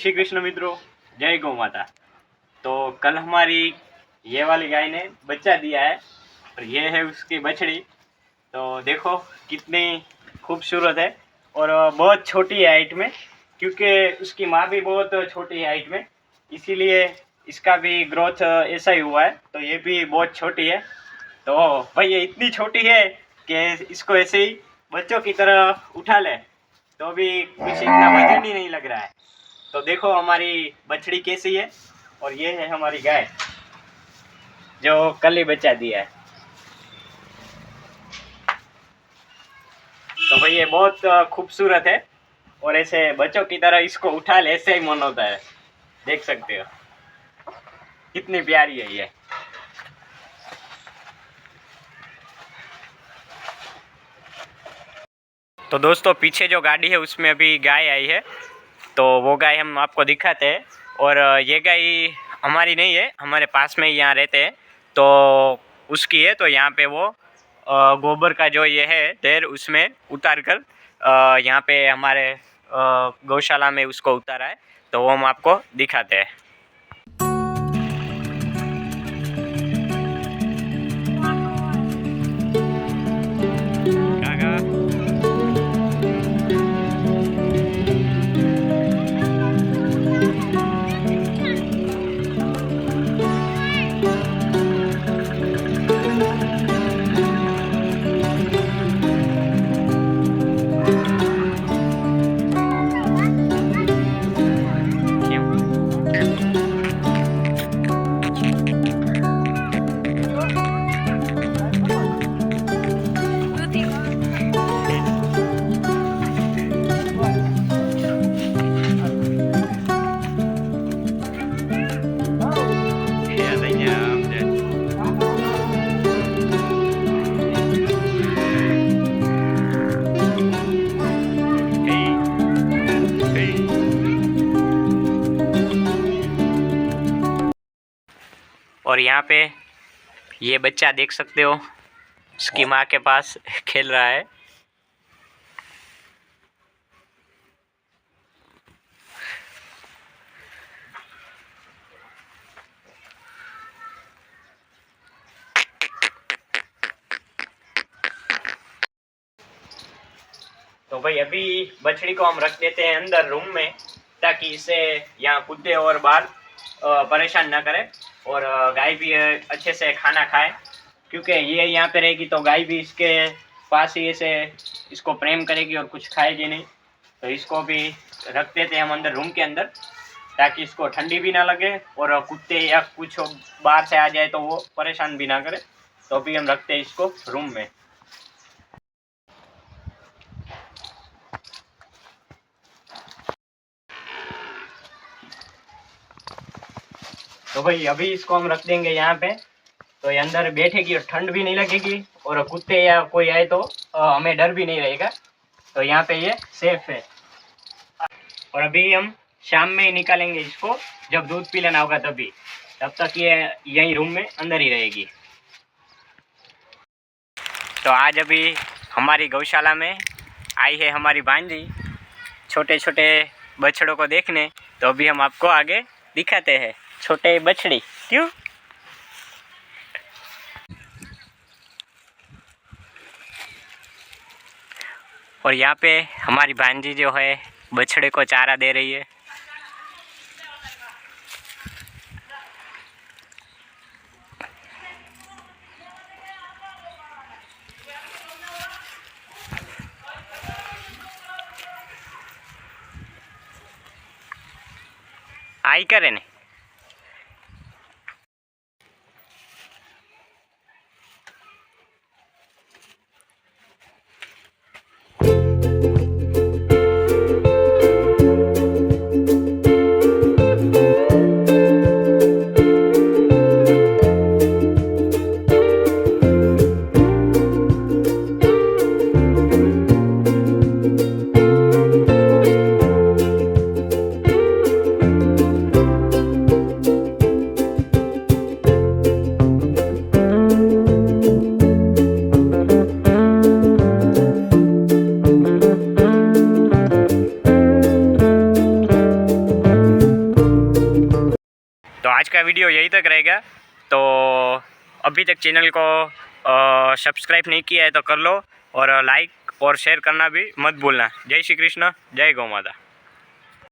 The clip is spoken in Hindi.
श्री कृष्ण मित्रों, जय गौ माता। तो कल हमारी ये वाली गाय ने बच्चा दिया है और ये है उसकी बछड़ी। तो देखो कितनी खूबसूरत है और बहुत छोटी है हाइट में, क्योंकि उसकी माँ भी बहुत छोटी है हाइट में, इसीलिए इसका भी ग्रोथ ऐसा ही हुआ है। तो ये भी बहुत छोटी है। तो भाई ये इतनी छोटी है कि इसको ऐसे ही बच्चों की तरह उठा ले तो भी कुछ इतना वजन ही नहीं लग रहा है। तो देखो हमारी बछड़ी कैसी है और ये है हमारी गाय जो कल ही बच्चा दिया है। तो भाई ये बहुत खूबसूरत है और ऐसे बच्चों की तरह इसको उठा ले ऐसे ही मन होता है। देख सकते हो कितनी प्यारी है ये। तो दोस्तों पीछे जो गाड़ी है उसमें अभी गाय आई है, तो वो गाय हम आपको दिखाते हैं। और ये गाय हमारी नहीं है, हमारे पास में यहाँ रहते हैं तो उसकी है। तो यहाँ पे वो गोबर का जो ये है ढेर उसमें उतार कर यहाँ पे हमारे गौशाला में उसको उतारा है, तो वो हम आपको दिखाते हैं। और यहाँ पे ये बच्चा देख सकते हो उसकी माँ के पास खेल रहा है। तो भाई अभी बछड़ी को हम रख देते हैं अंदर रूम में, ताकि इसे यहाँ कुत्ते और बाहर परेशान ना करे और गाय भी अच्छे से खाना खाए, क्योंकि ये यहाँ पे रहेगी तो गाय भी इसके पास ही ऐसे इसको प्रेम करेगी और कुछ खाएगी नहीं। तो इसको भी रख देते हैं हम अंदर रूम के अंदर, ताकि इसको ठंडी भी ना लगे और कुत्ते या कुछ बाहर से आ जाए तो वो परेशान भी ना करे। तो अभी हम रखते हैं इसको रूम में। तो भाई अभी इसको हम रख देंगे यहाँ पे, तो ये अंदर बैठेगी और ठंड भी नहीं लगेगी और कुत्ते या कोई आए तो हमें डर भी नहीं रहेगा। तो यहाँ पे ये सेफ है। और अभी हम शाम में ही निकालेंगे इसको, जब दूध पी लेना होगा तभी। तब तक ये यहीं रूम में अंदर ही रहेगी। तो आज अभी हमारी गौशाला में आई है हमारी भांजी छोटे छोटे बछड़ों को देखने। तो अभी हम आपको आगे दिखाते हैं छोटे बछड़ी। क्यों? और यहाँ पे हमारी भांजी जो है बछड़े को चारा दे रही है। आई करे ने तो आज का वीडियो यही तक रहेगा। तो अभी तक चैनल को सब्सक्राइब नहीं किया है तो कर लो, और लाइक और शेयर करना भी मत भूलना। जय श्री कृष्ण, जय गौ माता।